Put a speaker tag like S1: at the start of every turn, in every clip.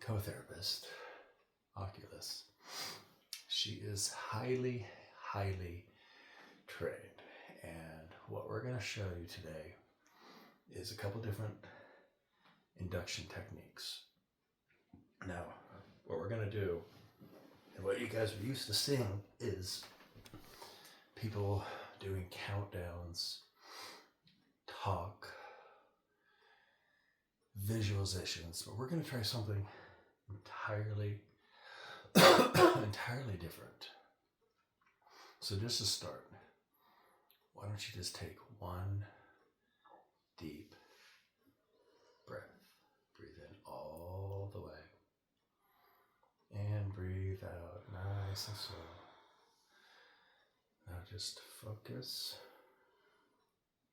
S1: co-therapist, Oculus. She is highly, highly trained. And what we're going to show you today is a couple different induction techniques. Now, what we're going to do, and what you guys are used to seeing, is people doing countdowns, talk, visualizations, but we're going to try something entirely different. So just to start, why don't you just take one deep breath. Breathe in all the way. And breathe out nice and slow. Now just focus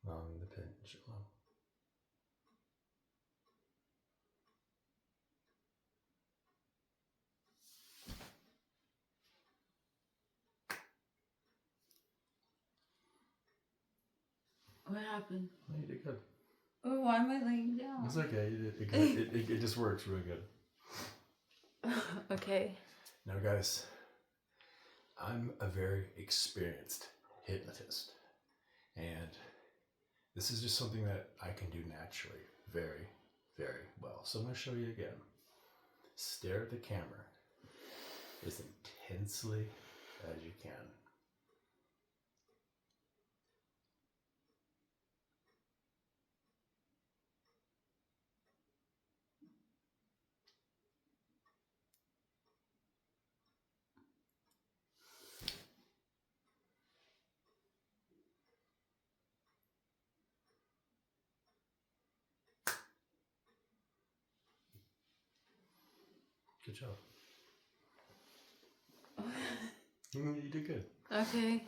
S1: on the pendulum.
S2: What happened?
S1: Oh, you did good.
S2: Oh, why am I laying down?
S1: It's okay. You did good. It just works really good.
S2: Okay.
S1: Now, guys, I'm a very experienced hypnotist, and this is just something that I can do naturally very, very well. So I'm going to show you again. Stare at the camera as intensely as you can. Good job. You did good.
S2: Okay.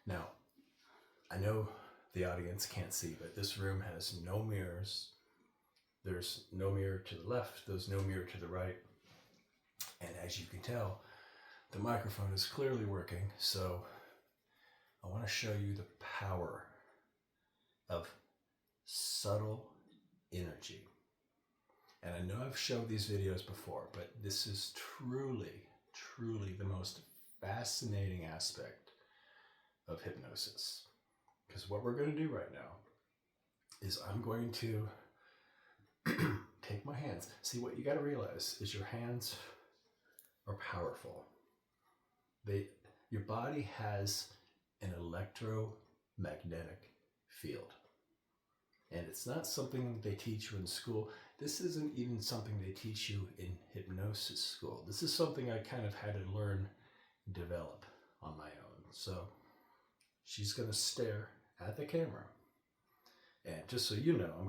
S1: Now, I know the audience can't see, but this room has no mirrors. There's no mirror to the left. There's no mirror to the right. And as you can tell, the microphone is clearly working. So I want to show you the power of subtle energy. And I know I've showed these videos before, but this is truly, truly the most fascinating aspect of hypnosis. Because what we're going to do right now is I'm going to take my hands. See, what you got to realize is your hands are powerful. Your body has an electromagnetic field. And it's not something they teach you in school. This isn't even something they teach you in hypnosis school. This is something I kind of had to learn and develop on my own. So she's going to stare at the camera. And just so you know,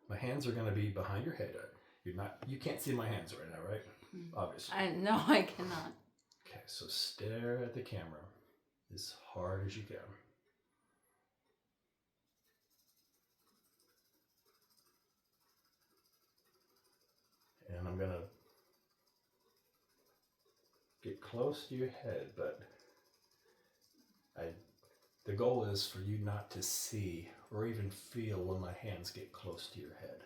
S1: my hands are going to be behind your head. You can't see my hands right now, right? Obviously.
S2: No, I cannot.
S1: Okay, so stare at the camera as hard as you can. And I'm going to get close to your head, but the goal is for you not to see or even feel when my hands get close to your head.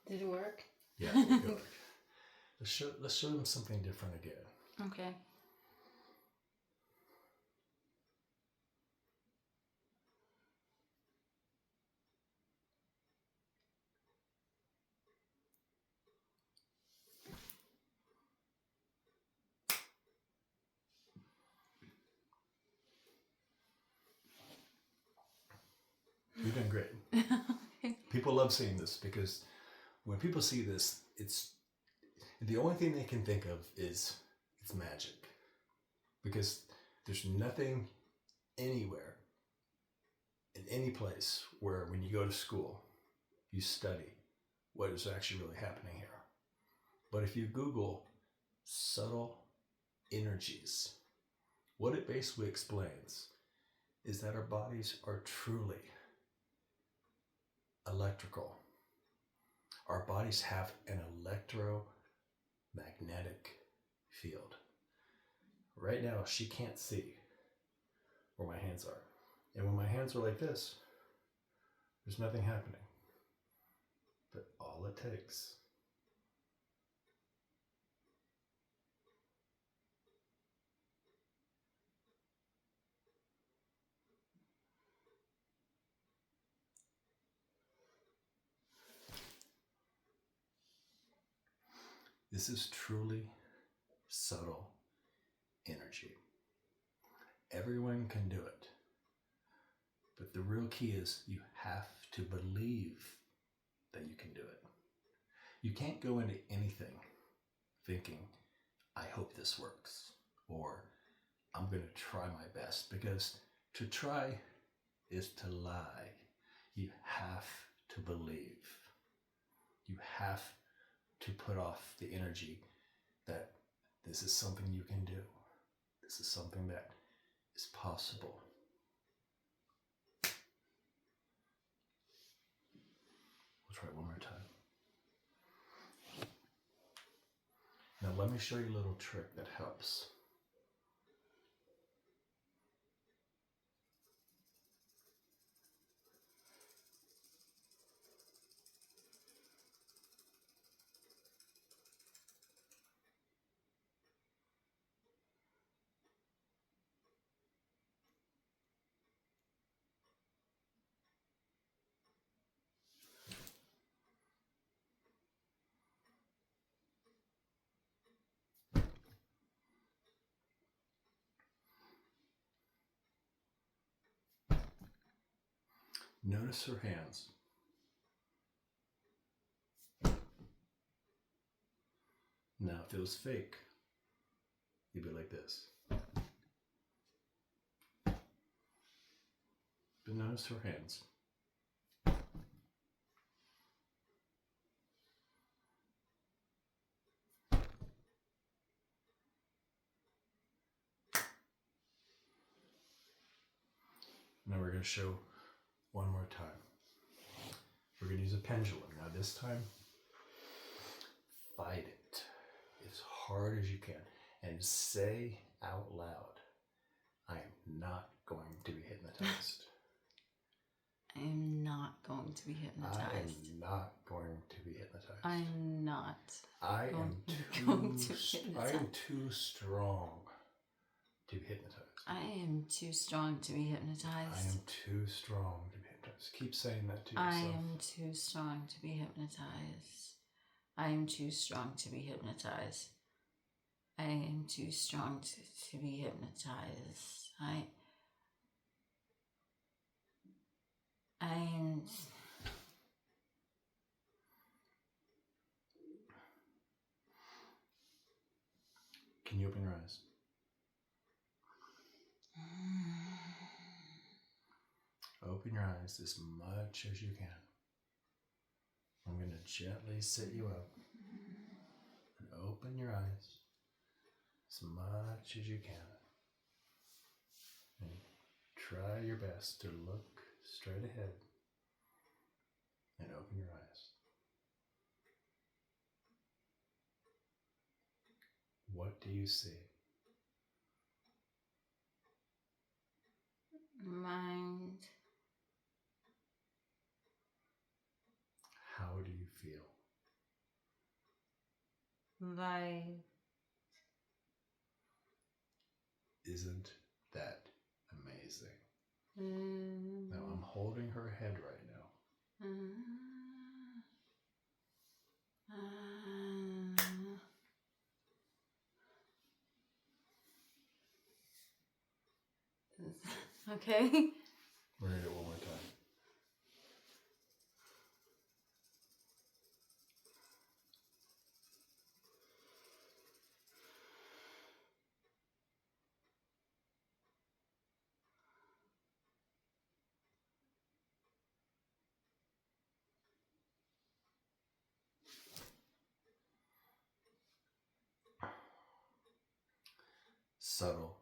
S2: Did it work?
S1: Yeah, it worked. Let's show them something different again.
S2: Okay.
S1: You're doing great. People love seeing this because when people see this, it's the only thing they can think of is it's magic. Because there's nothing anywhere in any place where when you go to school, you study what is actually really happening here. But if you Google subtle energies. What it basically explains is that our bodies are truly electrical. Our bodies have an electromagnetic field. Right now, she can't see where my hands are. And when my hands are like this, there's nothing happening. But all it takes this is truly subtle energy. Everyone can do it. But the real key is you have to believe that you can do it. You can't go into anything thinking, I hope this works, or I'm going to try my best, because to try is to lie. You have to believe. You have to put off the energy that this is something you can do. This is something that is possible. We'll try it one more time. Now let me show you a little trick that helps. Notice her hands. Now, if it was fake, you'd be like this. But notice her hands. Now we're going to show one more time. We're going to use a pendulum. Now this time, fight it as hard as you can and say out loud, I am not going to be hypnotized.
S2: I am not going to be hypnotized.
S1: I am not going to be hypnotized.
S2: I'm not.
S1: I am too strong to be hypnotized.
S2: I am too strong to be hypnotized.
S1: I am too strong to be hypnotized. Keep saying that to yourself.
S2: I am too strong to be hypnotized. I am too strong to be hypnotized. I am too strong to be hypnotized. I am...
S1: Can you open your eyes? Open your eyes as much as you can. I'm going to gently sit you up and open your eyes as much as you can. And try your best to look straight ahead and open your eyes. What do you see?
S2: Mind.
S1: How do you feel?
S2: Life.
S1: Isn't that amazing? Now I'm holding her head right now.
S2: Okay.
S1: We're going to do it one more time. subtle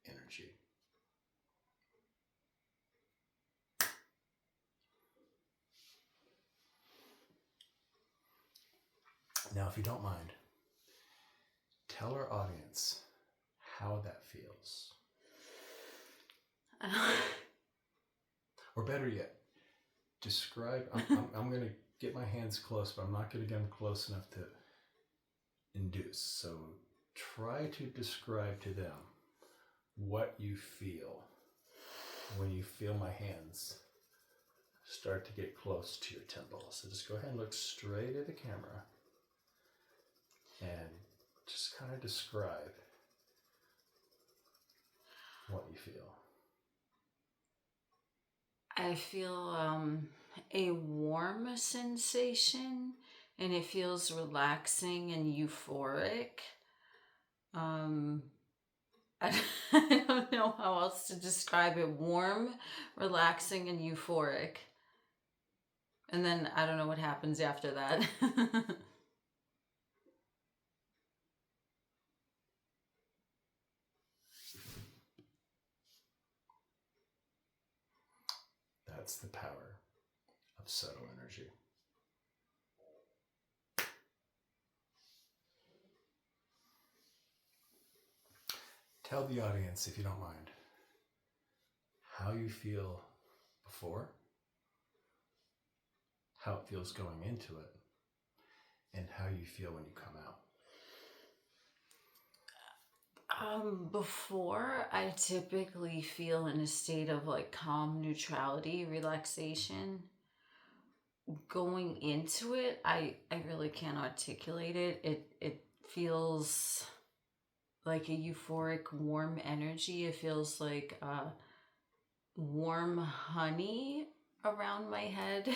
S1: energy. Now, if you don't mind, tell our audience how that feels. Or better yet, describe, I'm going to get my hands close, but I'm not going to get them close enough to induce. So try to describe to them what you feel when you feel my hands start to get close to your temple. So just go ahead and look straight at the camera and just kind of describe what you feel.
S2: I feel a warm sensation, and it feels relaxing and euphoric. I don't know how else to describe it. Warm, relaxing, and euphoric. And then I don't know what happens after that.
S1: That's the power of subtle energy. Tell the audience, if you don't mind, how you feel before, how it feels going into it, and how you feel when you come out.
S2: Before, I typically feel in a state of like calm neutrality, relaxation. Going into it, I really can't articulate it. It feels like a euphoric, warm energy. It feels like warm honey around my head.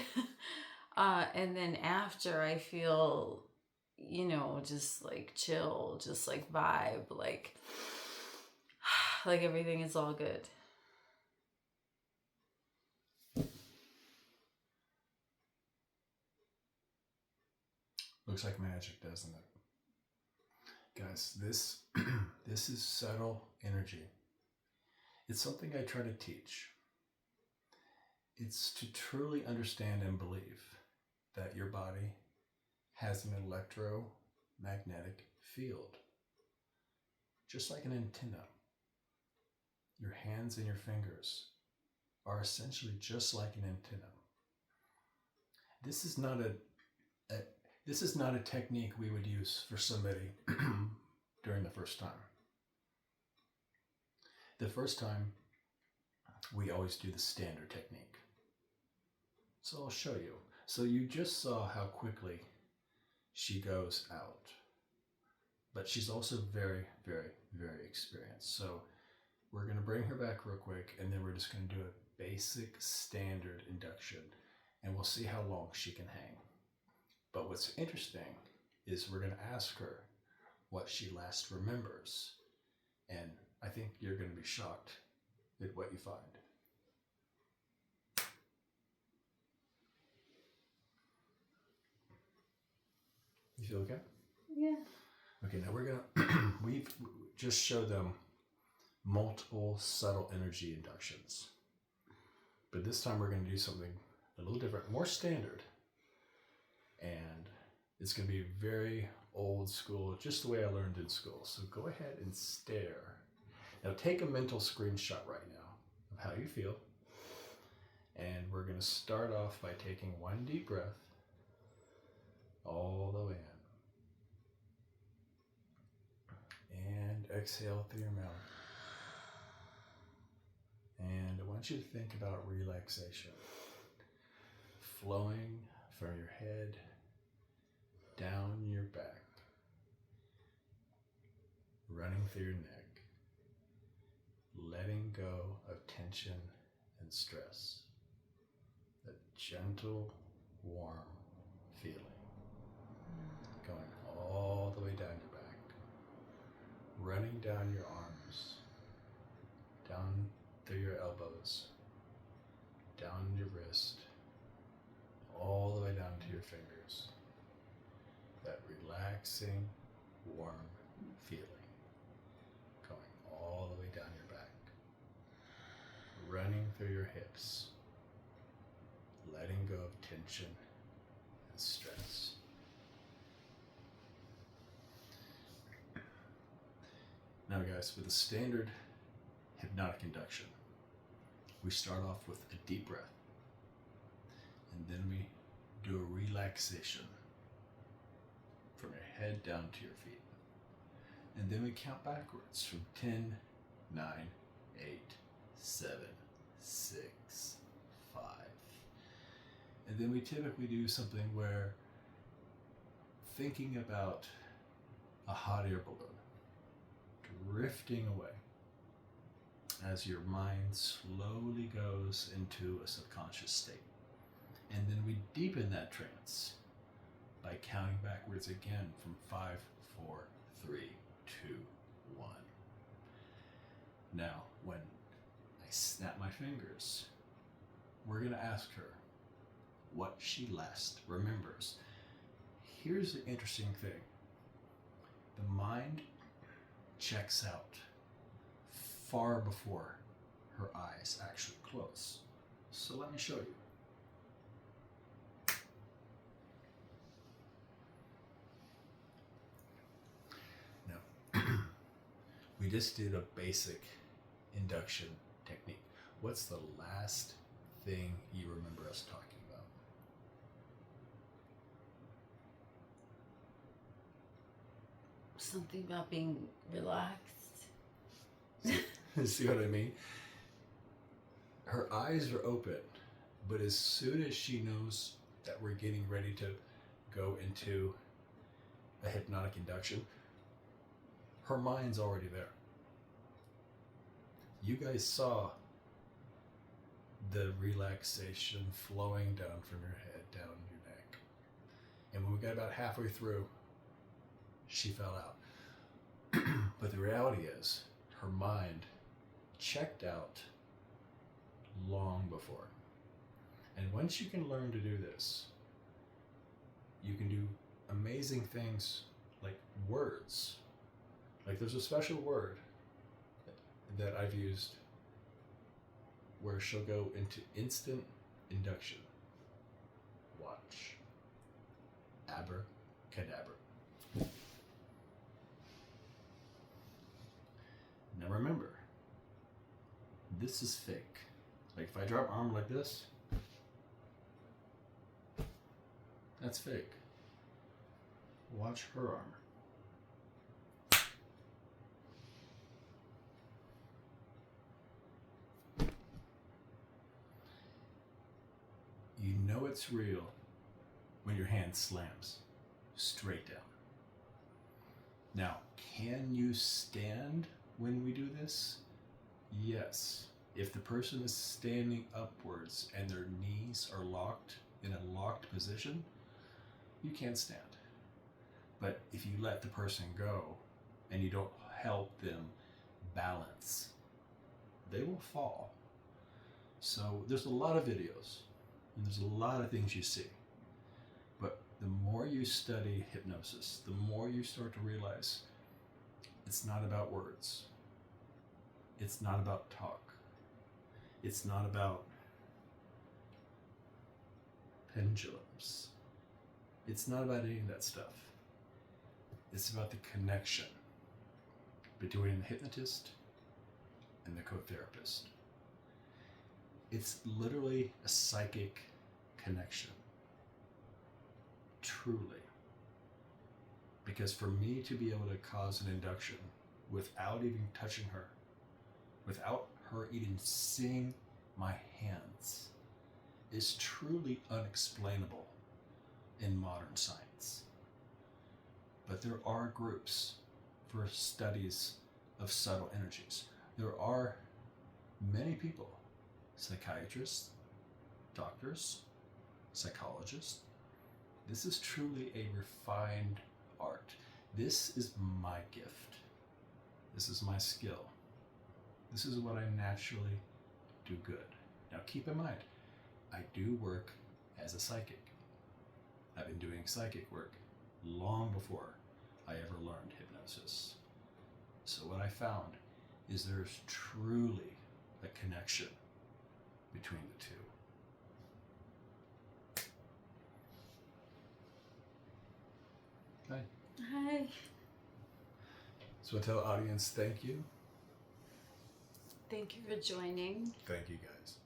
S2: And then after, I feel, just like chill, just like vibe, like everything is all good.
S1: Looks like magic, doesn't it? Guys, this this is subtle energy. It's something I try to teach. It's to truly understand and believe that your body has an electromagnetic field, just like an antenna. Your hands and your fingers are essentially just like an antenna. This is not a technique we would use for somebody during the first time. The first time, we always do the standard technique. So I'll show you. So you just saw how quickly she goes out. But she's also very, very, very experienced. So we're going to bring her back real quick, and then we're just going to do a basic standard induction, and we'll see how long she can hang. But what's interesting is we're going to ask her what she last remembers, and I think you're going to be shocked at what you find. You feel okay?
S2: Yeah.
S1: Okay, now we're gonna, we've just showed them multiple subtle energy inductions. But this time we're gonna do something a little different, more standard. And it's gonna be very old school, just the way I learned in school. So go ahead and stare. Now take a mental screenshot right now of how you feel. And we're gonna start off by taking one deep breath all the way in. And exhale through your mouth. And I want you to think about relaxation flowing from your head down your back, running through your neck, letting go of tension and stress. That gentle, warm feeling going all the way down your back, running down your arms, down through your elbows, down your wrist, all the way down to your fingers. That relaxing, warm feeling. running through your hips, letting go of tension and stress. Now guys, with a standard hypnotic induction, we start off with a deep breath, and then we do a relaxation from your head down to your feet. And then we count backwards from 10, 9, 8, 7, 6, 5. And then we typically do something where thinking about a hot air balloon drifting away as your mind slowly goes into a subconscious state. And then we deepen that trance by counting backwards again from 5, 4, 3, 2, 1. Now, when I snap my fingers, we're going to ask her what she last remembers. Here's the interesting thing. The mind checks out far before her eyes actually close. So let me show you. Now, we just did a basic induction technique. What's the last thing you remember us talking about?
S2: Something about being relaxed.
S1: See what I mean? Her eyes are open, but as soon as she knows that we're getting ready to go into a hypnotic induction, her mind's already there. You guys saw the relaxation flowing down from your head, down your neck. And when we got about halfway through, she fell out. But the reality is, her mind checked out long before. And once you can learn to do this, you can do amazing things like words. Like there's a special word that I've used where she'll go into instant induction. Watch. Abracadabra. Now remember, this is fake. Like if I drop my arm like this, that's fake. Watch her arm. You know it's real when your hand slams straight down. Now, can you stand when we do this? Yes. If the person is standing upwards and their knees are locked in a locked position, you can't stand. But if you let the person go and you don't help them balance, they will fall. So there's a lot of videos and there's a lot of things you see. But the more you study hypnosis, the more you start to realize it's not about words. It's not about talk. It's not about pendulums. It's not about any of that stuff. It's about the connection between the hypnotist and the co-therapist. It's literally a psychic connection. Truly. Because for me to be able to cause an induction without even touching her, without her even seeing my hands, is truly unexplainable in modern science. But there are groups for studies of subtle energies. There are many people, psychiatrists, doctors, psychologists. This is truly a refined art. This is my gift. This is my skill. This is what I naturally do good. Now keep in mind, I do work as a psychic. I've been doing psychic work long before I ever learned hypnosis. So what I found is there's truly a connection between the two. Hi.
S2: Hi.
S1: So tell the audience thank you.
S2: Thank you for joining.
S1: Thank you guys.